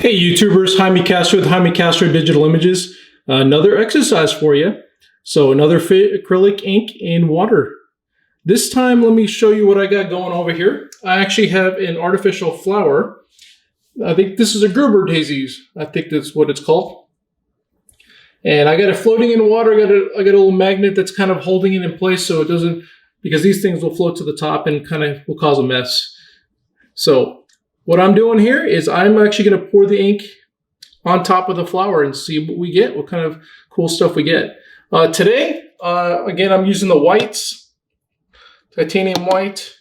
Hey YouTubers, Jaime Castro with Jaime Castro Digital Images. Another exercise for you. So another acrylic ink in water. This time let me show you what I got going over here. I actually have an artificial flower. I think this is a Gerber daisies. I think that's what it's called. And I got it floating in water. I got a little magnet that's kind of holding it in place so it doesn't, because these things will float to the top and kind of will cause a mess. So what I'm doing here is I'm actually going to pour the ink on top of the flower and see what we get, what kind of cool stuff we get. Today, again, I'm using the whites, titanium white.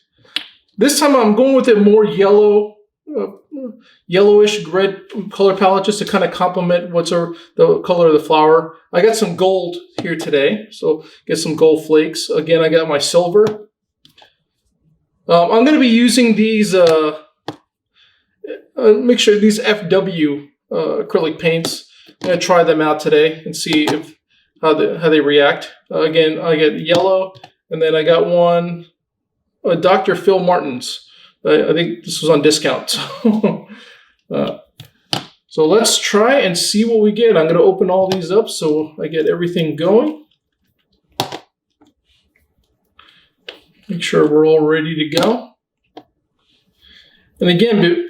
This time I'm going with a more yellow, yellowish red color palette just to kind of complement the color of the flower. I got some gold here today, so get some gold flakes. Again, I got my silver. I'm going to be using these, make sure these FW acrylic paints. I'm going to try them out today and see how they react. Again, I get yellow, and then I got one, Dr. Phil Martin's. I think this was on discount. So let's try and see what we get. I'm going to open all these up so I get everything going. Make sure we're all ready to go. And again,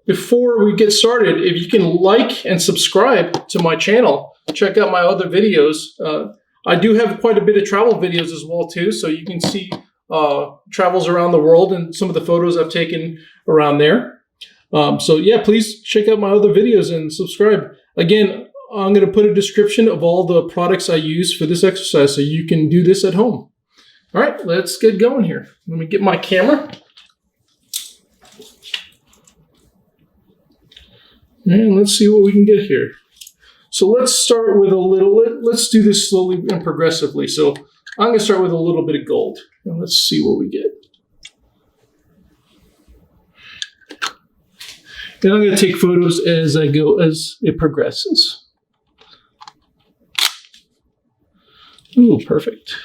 before we get started, if you can like and subscribe to my channel, check out my other videos. I do have quite a bit of travel videos as well too, so you can see travels around the world and some of the photos I've taken around there. So yeah, please check out my other videos and subscribe. Again, I'm going to put a description of all the products I use for this exercise so you can do this at home. All right, let's get going here. Let me get my camera. And let's see what we can get here. So let's start with let's do this slowly and progressively. So I'm going to start with a little bit of gold. And let's see what we get. Then I'm going to take photos as I go, as it progresses. Ooh, perfect.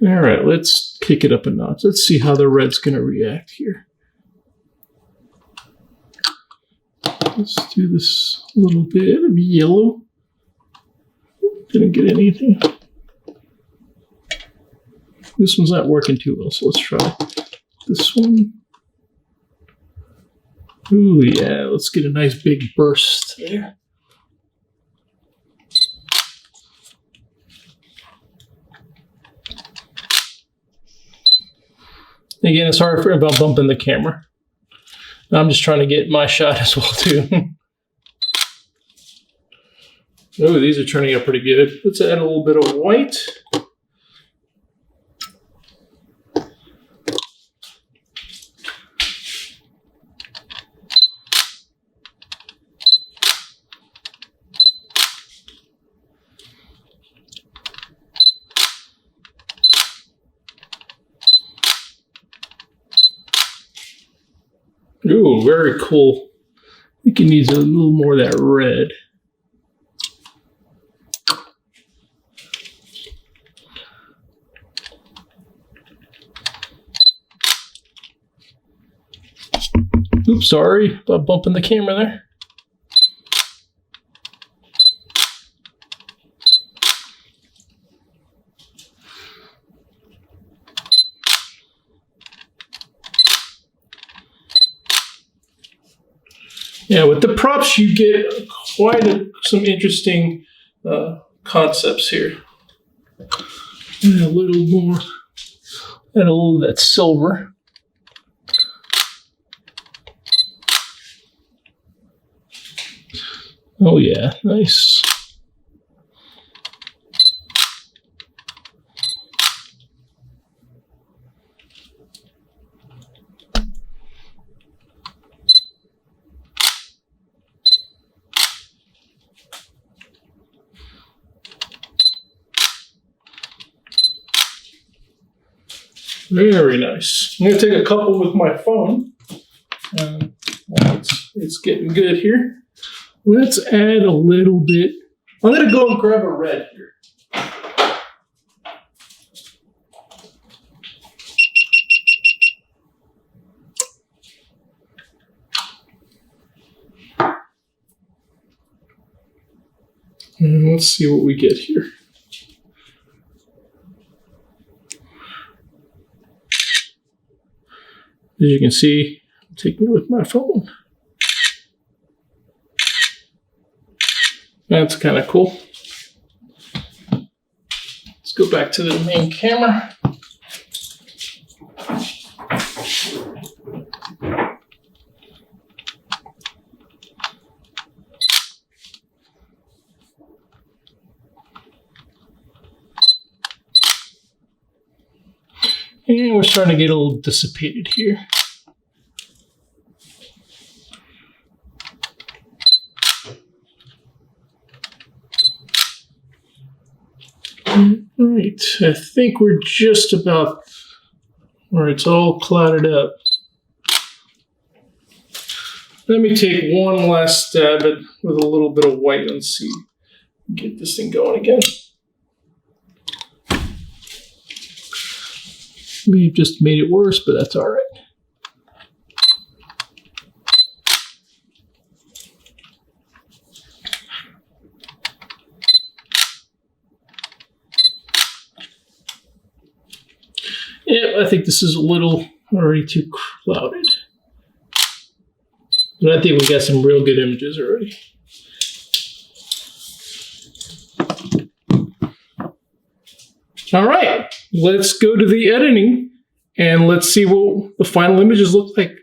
All right, let's kick it up a notch. Let's see how the red's going to react here. Let's do this little bit of yellow. Didn't get anything. This one's not working too well, so let's try this one. Ooh, yeah, let's get a nice big burst there. Again, it's hard about bumping the camera. I'm just trying to get my shot as well too. Oh, these are turning out pretty good. Let's add a little bit of white. Ooh, very cool. I think it needs a little more of that red. Oops, sorry about bumping the camera there. Yeah, with the props, you get quite some interesting concepts here. And a little more, and a little of that silver. Oh yeah, nice. Very nice. I'm going to take a couple with my phone. It's getting good here. Let's add a little bit. I'm going to go and grab a red here. And let's see what we get here. As you can see, I'm taking it with my phone. That's kind of cool. Let's go back to the main camera. And we're starting to get a little dissipated here. All right, I think we're just about where it's all clouded up. Let me take one last stab at with a little bit of white and see. Get this thing going again. May have just made it worse, but that's all right. Yeah, I think this is a little already too clouded. But I think we got some real good images already. All right, let's go to the editing and let's see what the final images look like.